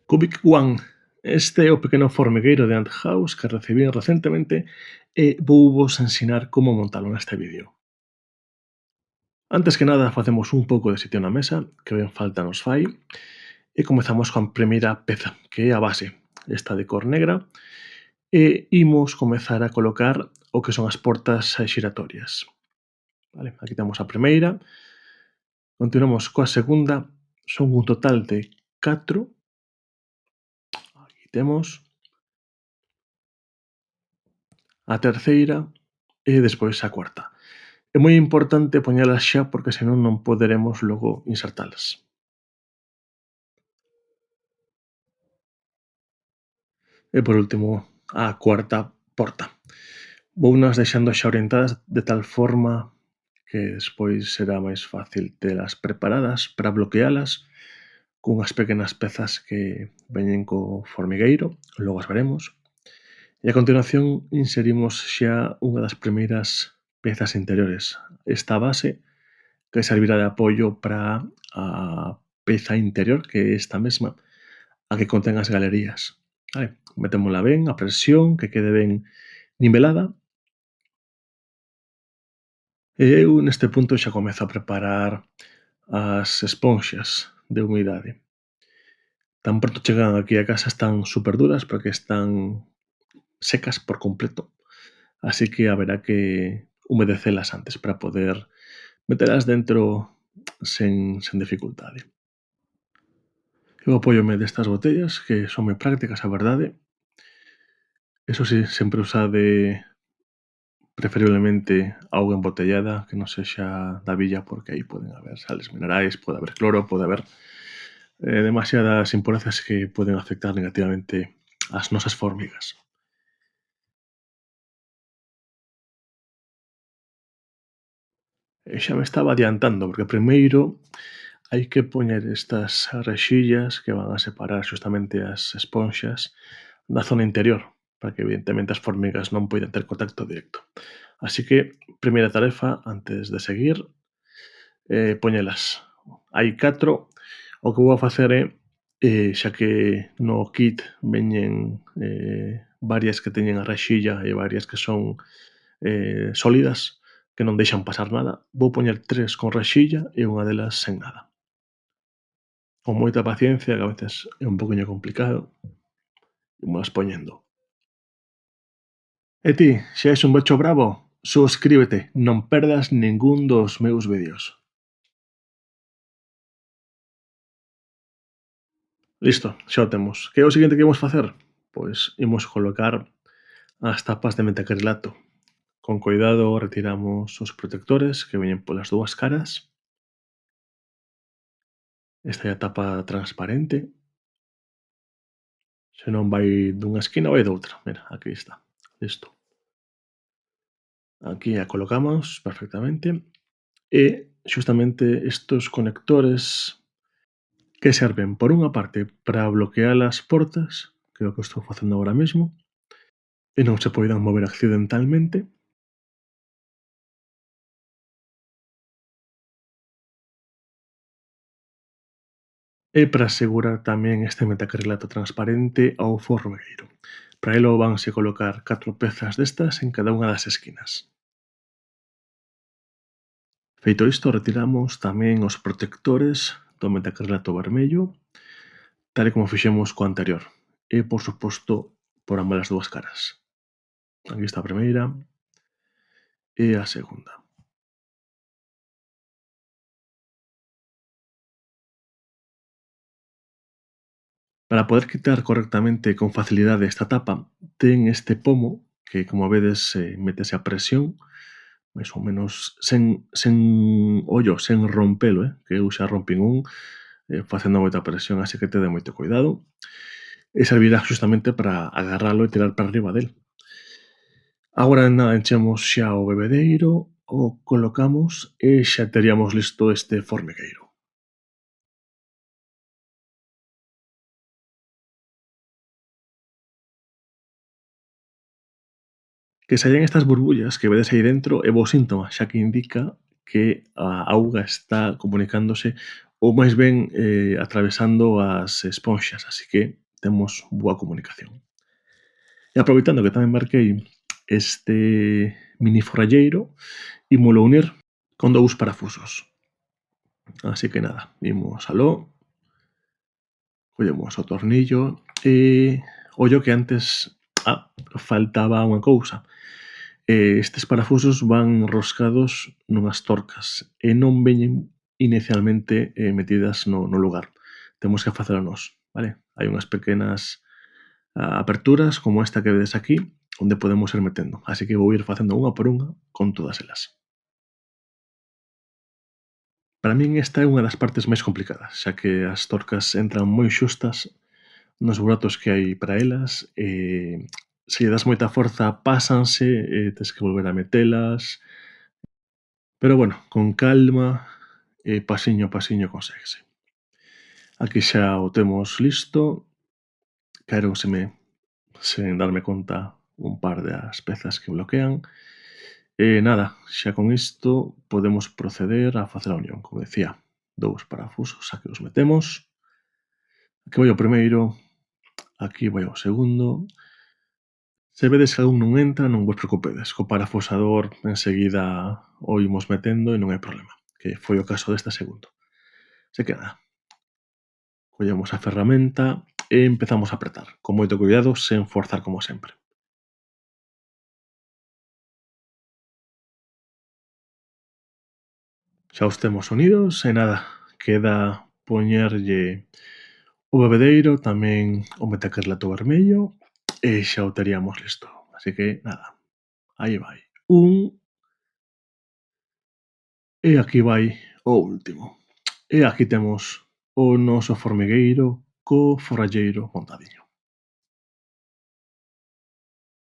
Cubic One. Este é o pequeno formigueiro de Ant House que recibín recentemente e vouvos ensinar como montalo neste vídeo. Antes que nada facemos un pouco de sitio na mesa, que ben falta nos fai, e comezamos coa primeira peza, que é a base, esta de cor negra, e imos comezar a colocar o que son as portas xiratorias. Vale, aquí temos a primeira, continuamos coa segunda, son un total de 4, aquí temos, a terceira e despois a cuarta. É moi importante poñelas xa porque senón non poderemos logo insertalas. E por último, a cuarta porta. Vounas deixando xa orientadas de tal forma que despois será máis fácil telas preparadas para bloquealas cunhas pequenas pezas que veñen co formigueiro, logo as veremos. E a continuación inserimos xa unha das primeiras pezas interiores, esta base que servirá de apoio para a peza interior, que é esta mesma, a que contén as galerías. Vale, metémola ben, a presión, que quede ben nivelada. E eu neste punto xa comezo a preparar as esponxas de humidade. Tan pronto chegan aquí a casa están super duras porque están secas por completo, así que haberá que humedecelas antes para poder metelas dentro sen dificultade. Eu apóiome destas botellas que son moi prácticas, a verdade. Eso sí, sempre usade preferiblemente auga embotellada que non sexa da billa porque aí poden haber sales minerais, pode haber cloro, pode haber demasiadas impurezas que poden afectar negativamente as nosas formigas. E xa me estaba adiantando porque primeiro hai que poñer estas rexillas que van a separar xustamente as esponxas da zona interior para que evidentemente as formigas non poidan ter contacto directo. Así que, primeira tarefa, antes de seguir, poñelas. Hai 4, o que vou a facer é, xa que no kit veñen varias que teñen a rexilla e varias que son sólidas, que non deixan pasar nada, vou poñer 3 con rexilla e unha delas sen nada. Con moita paciencia, que a veces é un poquinho complicado, imos poñendo. E ti, xa és un becho bravo, suscríbete, non perdas ningún dos meus vídeos. Listo, xa o temos. Que é o seguinte que imos facer? Pois imos colocar as tapas de metacrilato. Con coidado retiramos os protectores que veñen polas dúas caras. Esta é a tapa transparente. Se non vai dunha esquina vai doutra. Mira, aquí está. Listo. Aquí a colocamos perfectamente. E xustamente estos conectores que serven, por unha parte, para bloquear as portas, que é o que estou facendo agora mesmo, e non se poidan mover accidentalmente, e para asegurar tamén este metacrilato transparente ao formigueiro. Para elo vanse colocar 4 pezas destas en cada unha das esquinas. Feito isto, retiramos tamén os protectores do metacrilato vermello, tal e como fixemos co anterior, e, por suposto, por ambas as dúas caras. Aquí está a primeira e a segunda. Para poder quitar correctamente e con facilidade esta tapa, ten este pomo que, como vedes, métese a presión, máis ou menos sen rompelo, que eu xa rompín un facendo moita presión, así que tede moito cuidado. E servirá xustamente para agarralo e tirar para arriba del. Agora nada, enchemos xa o bebedeiro, o colocamos e xa teríamos listo este formigueiro. Que saen estas burbullas que vedes aí dentro é bo síntoma, xa que indica que a auga está comunicándose ou máis ben atravesando as esponxas, así que temos boa comunicación. E aproveitando que tamén marquei este mini forralleiro, ímolo unir con 2 parafusos. Así que nada, imos aló, collemos o tornillo e ollo que antes faltaba unha cousa. Estes parafusos van enroscados nunhas torcas e non veñen inicialmente metidas no lugar. Temos que facelo nós, vale? Hai unhas pequenas aperturas como esta que vedes aquí onde podemos ir metendo. Así que vou ir facendo unha por unha con todas elas. Para min esta é unha das partes máis complicadas, xa que as torcas entran moi xustas nos buratos que hai para elas e se lle das moita forza pásanse e tes que volver a metelas. Pero bueno, con calma e pasiño a pasiño conseguese. Aquí xa o temos listo, caéronseme sen darme conta un par das pezas que bloquean. E nada, xa con isto podemos proceder a facer a unión. Como decía, 2 parafusos, aquí os metemos. Aquí vai o primeiro, aquí vai o segundo. Se vedes que algún non entra, non vos preocupedes. Co parafusador enseguida o imos metendo e non hai problema, que foi o caso deste segundo. Se que nada, collemos a ferramenta e empezamos a apretar, con moito cuidado, sen forzar como sempre. Xa os temos unidos e nada, queda poñerlle o bebedeiro, tamén o metacarlato vermello e xa o teríamos listo. Así que nada, aí vai. Un e aquí vai o último. E aquí temos o noso formigueiro co forralleiro montadiño.